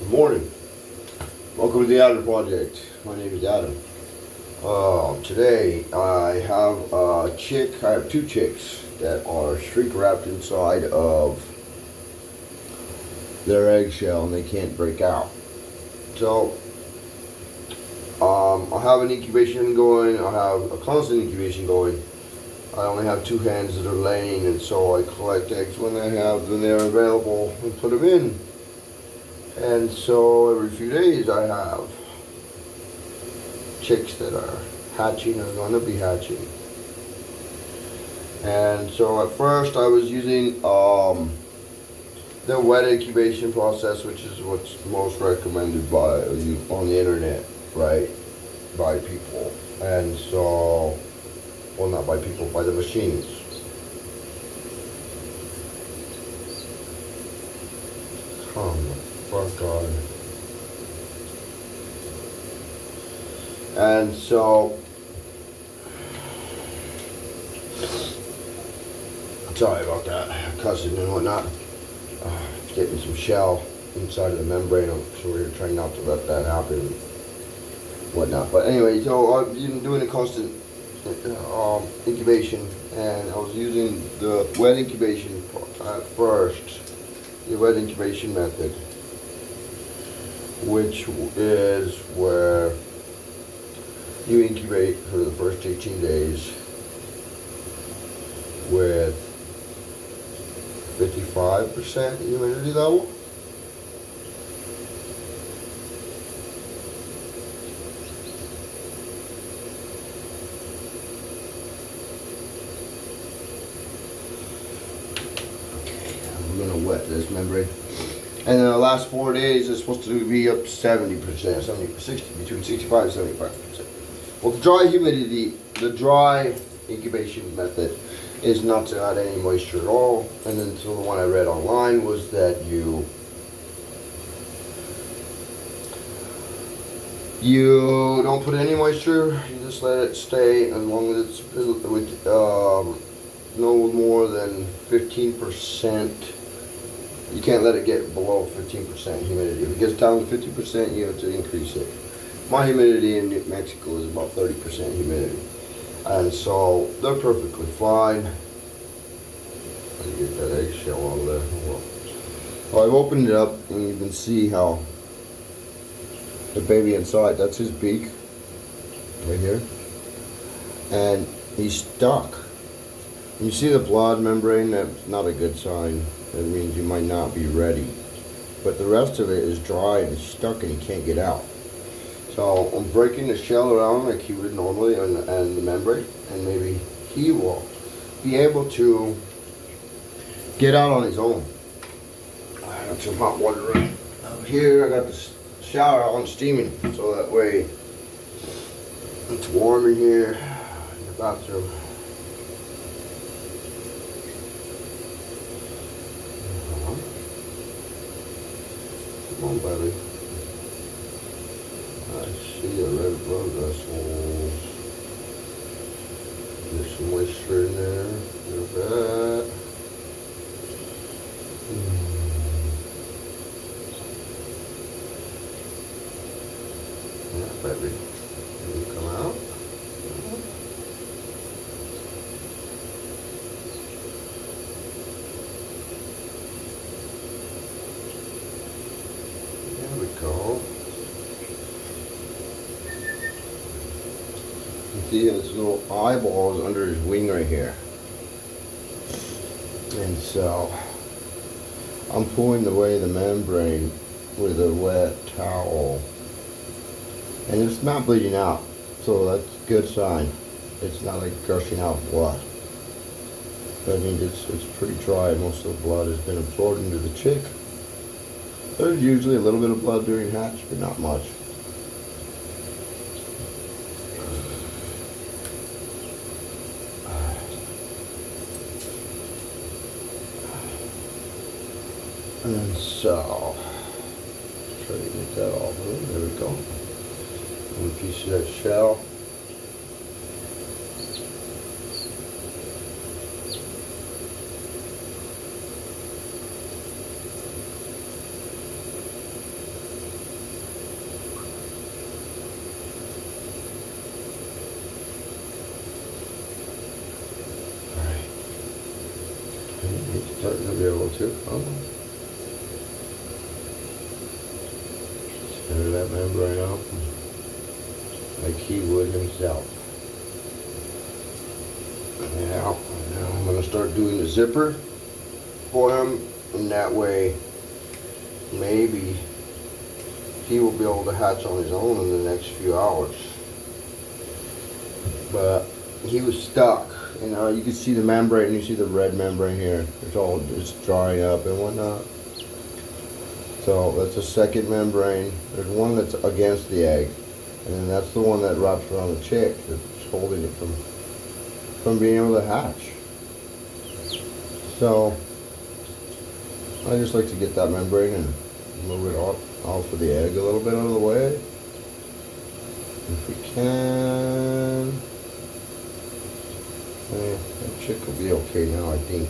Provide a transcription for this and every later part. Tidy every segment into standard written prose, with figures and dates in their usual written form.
Good morning. Welcome to the Adam Project. My name is Adam. Today I have a chick. I have two chicks that are shrink wrapped inside of their eggshell and they can't break out. So I have an incubation going. I have a constant incubation going. I only have two hens that are laying, and so I collect eggs when they're available and put them in. And so every few days I have chicks that are hatching or going to be hatching. And so at first I was using the wet incubation process, which is what's most recommended on the internet, right, by people. And so, well, not by people, by the machines. Come the fuck on. And so, sorry about that, cussing and whatnot. Getting some shell inside of the membrane, so we're trying not to let that happen and whatnot. But anyway, so I've been doing a constant incubation, and I was using the wet incubation at first, the wet incubation method, which is where you incubate for the first 18 days with 55% humidity level. I'm gonna wet this membrane. And then the last 4 days is supposed to be up to 70%, 60, between 65 and 75%. Well, the dry incubation method is not to add any moisture at all. And then so the one I read online was that you don't put any moisture, you just let it stay as long as it's with no more than 15%. You can't let it get below 15% humidity. If it gets down to 50%, you have to increase it. My humidity in New Mexico is about 30% humidity. And so they're perfectly fine. I can get that eggshell out of there. Well, I've opened it up and you can see how the baby inside, that's his beak right here. And he's stuck. You see the blood membrane? That's not a good sign. That means you might not be ready. But the rest of it is dry and it's stuck and he can't get out. So I'm breaking the shell around like he would normally and the membrane, and maybe he will be able to get out on his own. I got some hot water right out here. I got the shower on steaming, so that way it's warm in here in the bathroom. Come on, baby. I see the red blood vessels. There's some moisture in there. Look at that. Yeah, baby. Can you come out? There we go. See his little eyeballs under his wing right here. And so I'm pulling away the membrane with a wet towel. And it's not bleeding out, so that's a good sign. It's not like gushing out blood. That means it's pretty dry. Most of the blood has been absorbed into the chick. There's usually a little bit of blood during hatch, but not much. And so, try to get that off. There we go. One piece of that shell. Center that membrane up like he would himself. Now I'm going to start doing the zipper for him, and that way maybe he will be able to hatch on his own in the next few hours. But he was stuck, and you can see the membrane. You see the red membrane here. It's drying up and whatnot. So that's a second membrane. There's one that's against the egg, and then that's the one that wraps around the chick that's holding it from being able to hatch. So I just like to get that membrane and move it off of the egg a little bit out of the way, if we can. That chick will be okay now, I think.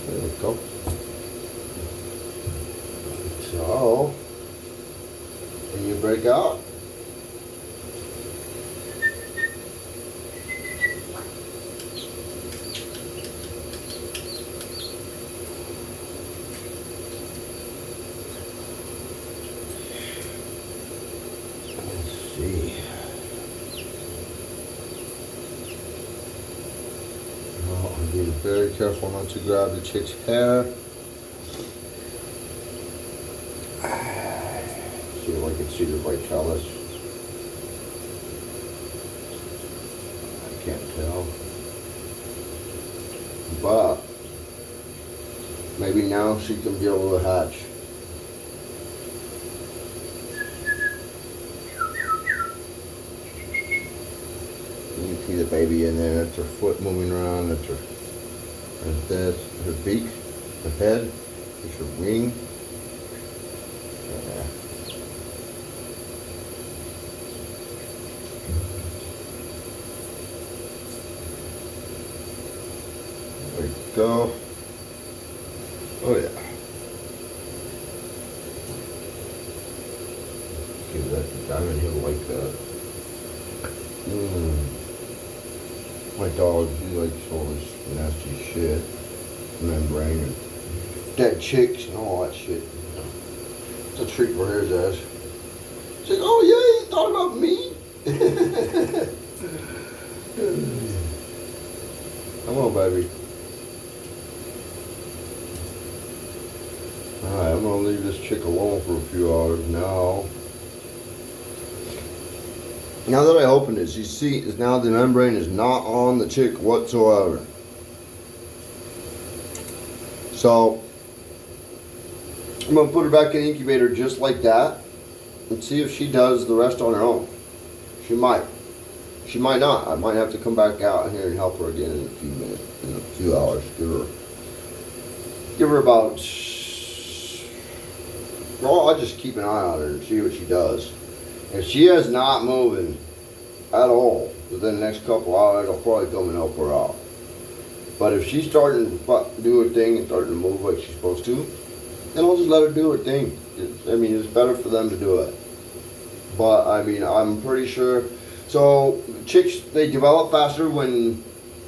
There we go. So, can you break out? Let's see. I'm being very careful not to grab the chick's hair. See if I can see the white callus. I can't tell. But maybe now she can be able to hatch. You can see the baby in there. That's her foot moving around. That's her beak, her head. That's her wing. Yeah. There we go. Oh yeah. Give that diamond, he'll like that. My dog, he likes all this nasty shit, membrane and dead chicks and all that shit. It's a treat for his ass. It's like, oh yeah, you thought about me? Come on, baby. Alright, I'm gonna leave this chick alone for a few hours now. Now that I opened it, you see, now the membrane is not on the chick whatsoever. So, I'm going to put her back in the incubator just like that and see if she does the rest on her own. She might. She might not. I might have to come back out here and help her again in a few minutes, in a few hours. Give her about, well, I'll just keep an eye on her and see what she does. If she is not moving at all within the next couple hours, I'll probably come and help her out. But if she's starting to do her thing and starting to move like she's supposed to, then I'll just let her do her thing. I mean, it's better for them to do it. But I mean, I'm pretty sure. So chicks, they develop faster when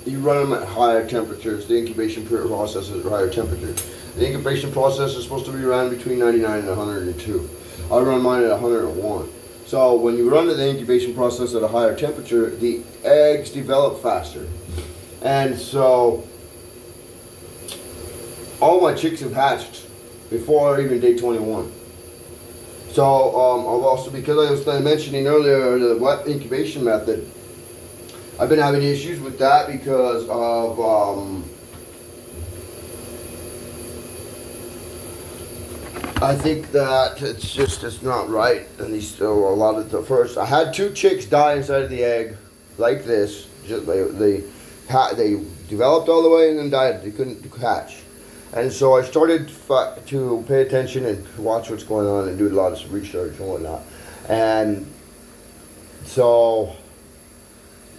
you run them at higher temperatures. The incubation process is at higher temperatures. The incubation process is supposed to be run between 99 and 102. I run mine at 101. So when you run the incubation process at a higher temperature, the eggs develop faster. And so all my chicks have hatched before even day 21. So I've also, because I was mentioning earlier the wet incubation method, I've been having issues with that because of I think that it's not right. And these still a lot of the first. I had 2 chicks die inside of the egg, like this. Just they developed all the way and then died. They couldn't hatch, and so I started to pay attention and watch what's going on and do a lot of research and whatnot. And so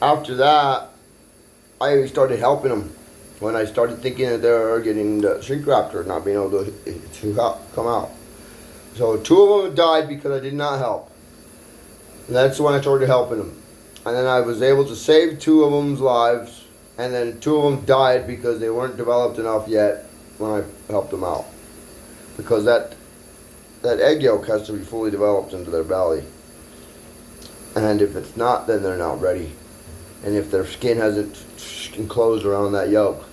after that, I started helping them. When I started thinking that they were getting the shrink raptor not being able to come out. So 2 of them died because I did not help. And that's when I started helping them. And then I was able to save 2 of them's lives and then 2 of them died because they weren't developed enough yet when I helped them out. Because that egg yolk has to be fully developed into their belly. And if it's not, then they're not ready. And if their skin hasn't enclosed around that yolk,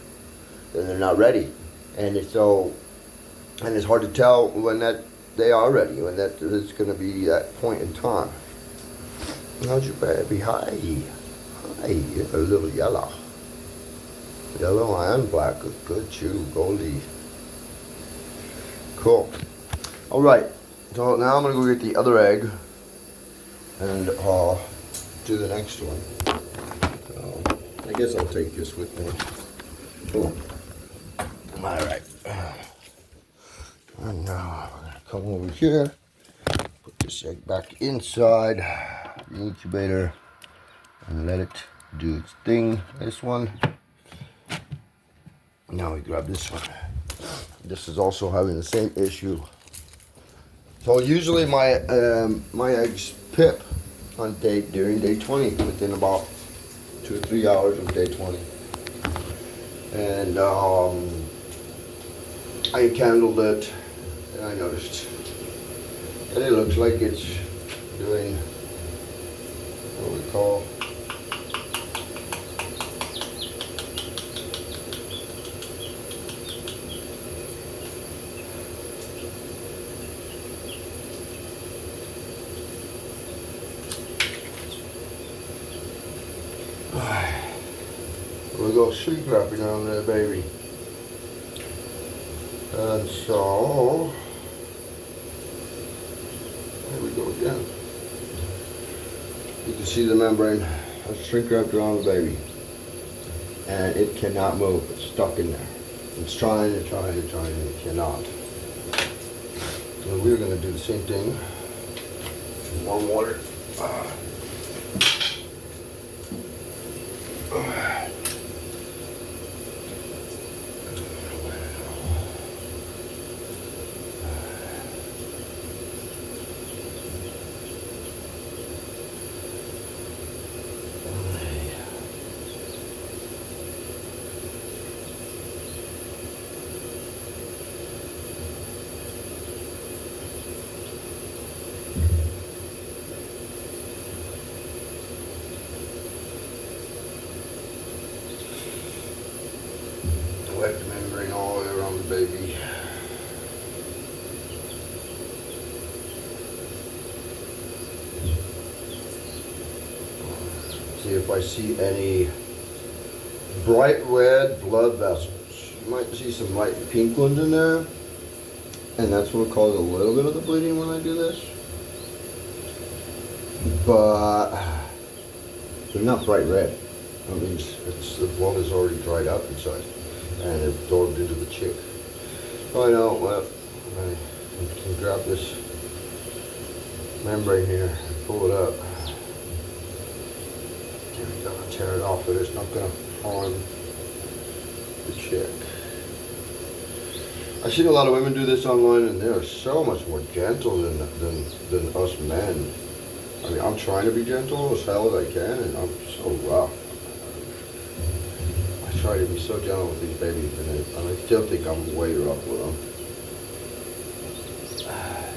then they're not ready. And it's hard to tell when that they are ready, when that is going to be that point in time. How's your baby? Hi. Hi, you're a little yellow. Yellow and black. Good chew, Goldie. Cool. Alright, so now I'm going to go get the other egg and do the next one. So, I guess I'll take this with me. Cool. Alright. And now we're going to come over here, put this egg back inside the incubator and let it do its thing. This one. Now we grab this one. This is also having the same issue. So usually my my eggs pip on during day 20, within about 2 or 3 hours of day 20. And I candled it, and I noticed that it looks like it's doing what we call we go shrink wrapping on there, baby. And so there we go again. You can see the membrane shrink wrapped around the baby, and it cannot move. It's stuck in there. It's trying and trying and trying, and it cannot. So we're going to do the same thing. Warm water. Wet the membrane all the way around the baby. See if I see any bright red blood vessels. You might see some light pink ones in there, and that's what causes a little bit of the bleeding when I do this. But they're not bright red. That means the blood is already dried up inside and absorbed into the chick. So I know, well, I can grab this membrane here and pull it up. There we go, tear it off, but it's not going to harm the chick. I've seen a lot of women do this online, and they are so much more gentle than us men. I mean, I'm trying to be gentle as hell as I can, and I'm so rough. I try to be so gentle with these babies, and I still think I'm way rough with them.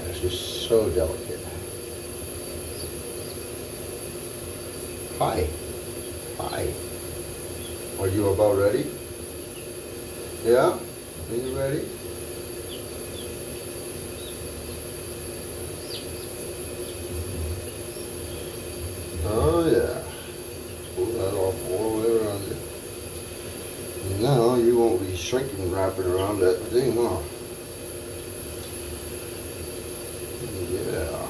It's just so delicate. Hi. Hi. Are you about ready? Yeah? Are you ready? Oh yeah. Pull that off all the way around it. Now you won't be shrinking wrapping around that thing, huh? Yeah.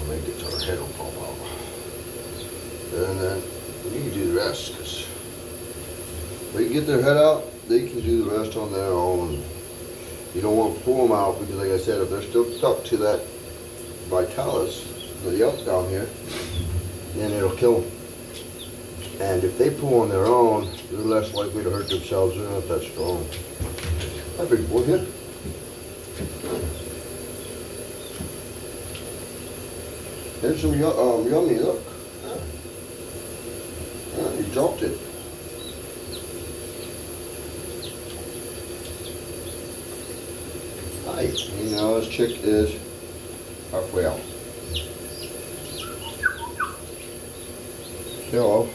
Make it so her head will pop out. And then you can do the rest, because if they get their head out, they can do the rest on their own. You don't want to pull them out because, like I said, if they're still stuck to that Vitalis, the yolk down here, then it'll kill them. And if they pull on their own, they're less likely to hurt themselves. They're not that strong. Hi, big boy here. There's some yummy, look. You dropped it. Hi. You know, this chick is halfway out. So,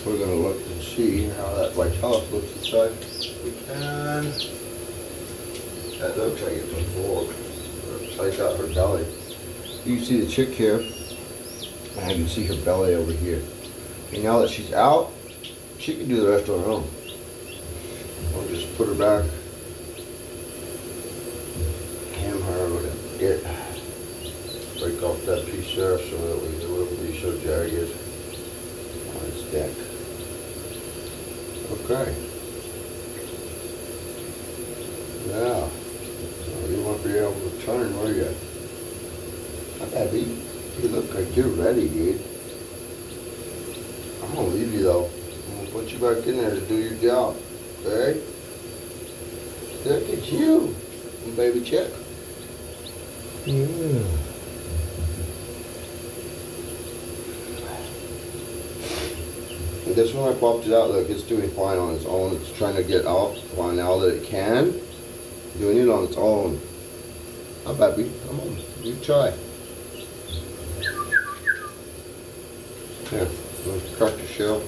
we're going to look and see how that Vitalis looks inside. We can. That looks like it's a fork. Looks like that her belly. You can see the chick here, and you can see her belly over here. And now that she's out, she can do the rest on her own. I'll just put her back. Ham her and get break off that piece there so that it wouldn't be so jagged on its neck. Okay. Now, you won't be able to turn, will you? Not bad, dude. You look like you're ready, dude. I'm gonna leave you though. I'm gonna put you back in there to do your job. Okay? Look at you, baby chick. Yeah. This one I popped it out, look, it's doing fine on its own. It's trying to get out fine now that it can. Doing it on its own. Not bad, baby. Come on, you try. Here, let's crack the shell.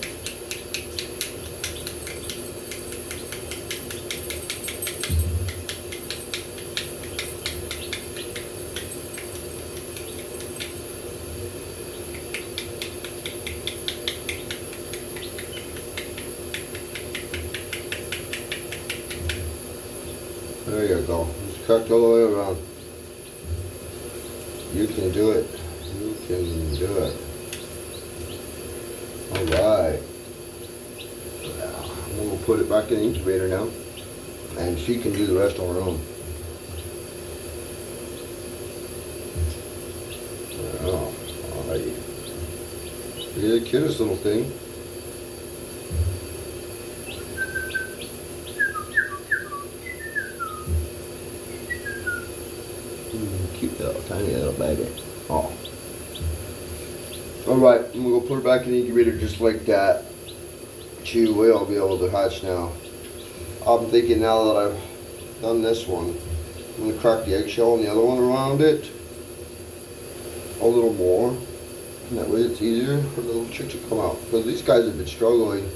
There you go. It's cracked all the way around. You can do it. You can do it. Alright. I'm going to put it back in the incubator now. And she can do the rest on her own. Oh, alright. You're the cutest little thing. Cute little, tiny little baby. Oh. Alright, I'm going to put her back in the incubator just like that. She will be able to hatch now. I'm thinking now that I've done this one, I'm going to crack the eggshell and the other one around it a little more. And that way it's easier for the little chicks to come out. Because these guys have been struggling.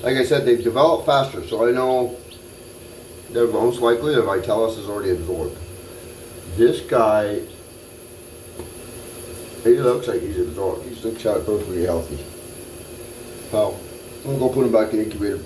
Like I said, they've developed faster, so I know they're most likely the Vitalis is already absorbed. This guy, he looks like he's absorbed. He looks out perfectly healthy. So, I'm going to go put him back in the incubator.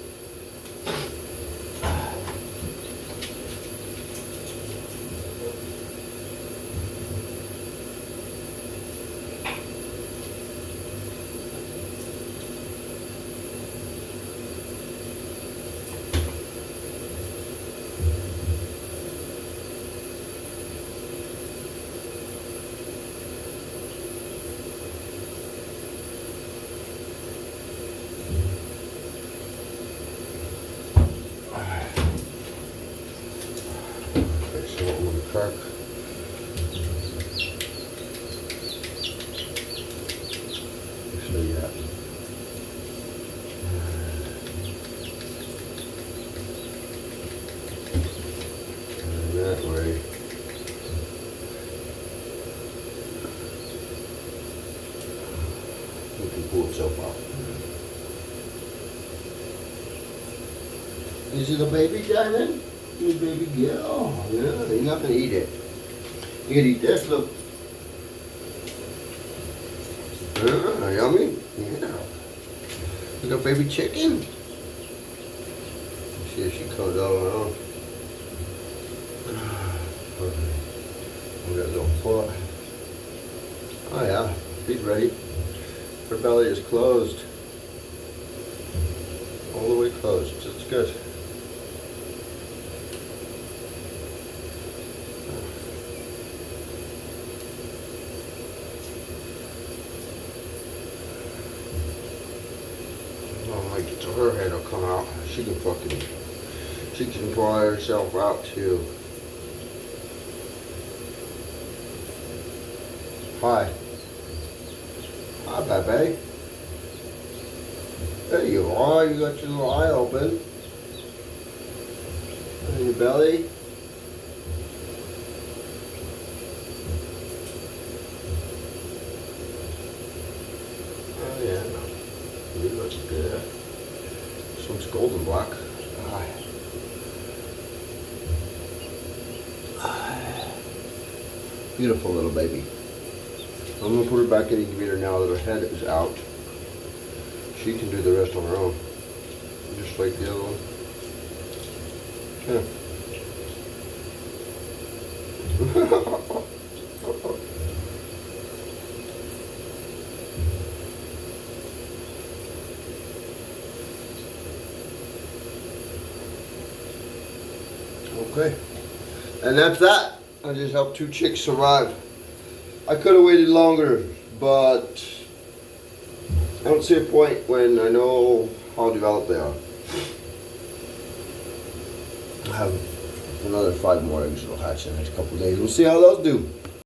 Crack. So yeah. And that way. It can pull itself out. You see the baby diamond? Good baby girl. Yeah, you're not gonna eat it. You can eat this, look. Yummy. Yeah. Look at baby chicken. See if she comes out or not. Look at that little foot. Oh yeah, she's ready. Her belly is closed. all the way closed. It's good. Oh, I might get to her head will come out. She can dry herself out too. Hi. Hi, baby. There you are. You got your little eye open. And your belly. Oh yeah. You look good. This one's golden black. Beautiful little baby. I'm going to put her back in the incubator now that her head is out. She can do the rest on her own. Just like the other one. Okay. And that's that. I just helped 2 chicks survive. I could have waited longer, but I don't see a point when I know how developed they are. I have another 5 more eggs that'll hatch in the next couple of days. We'll see how those do.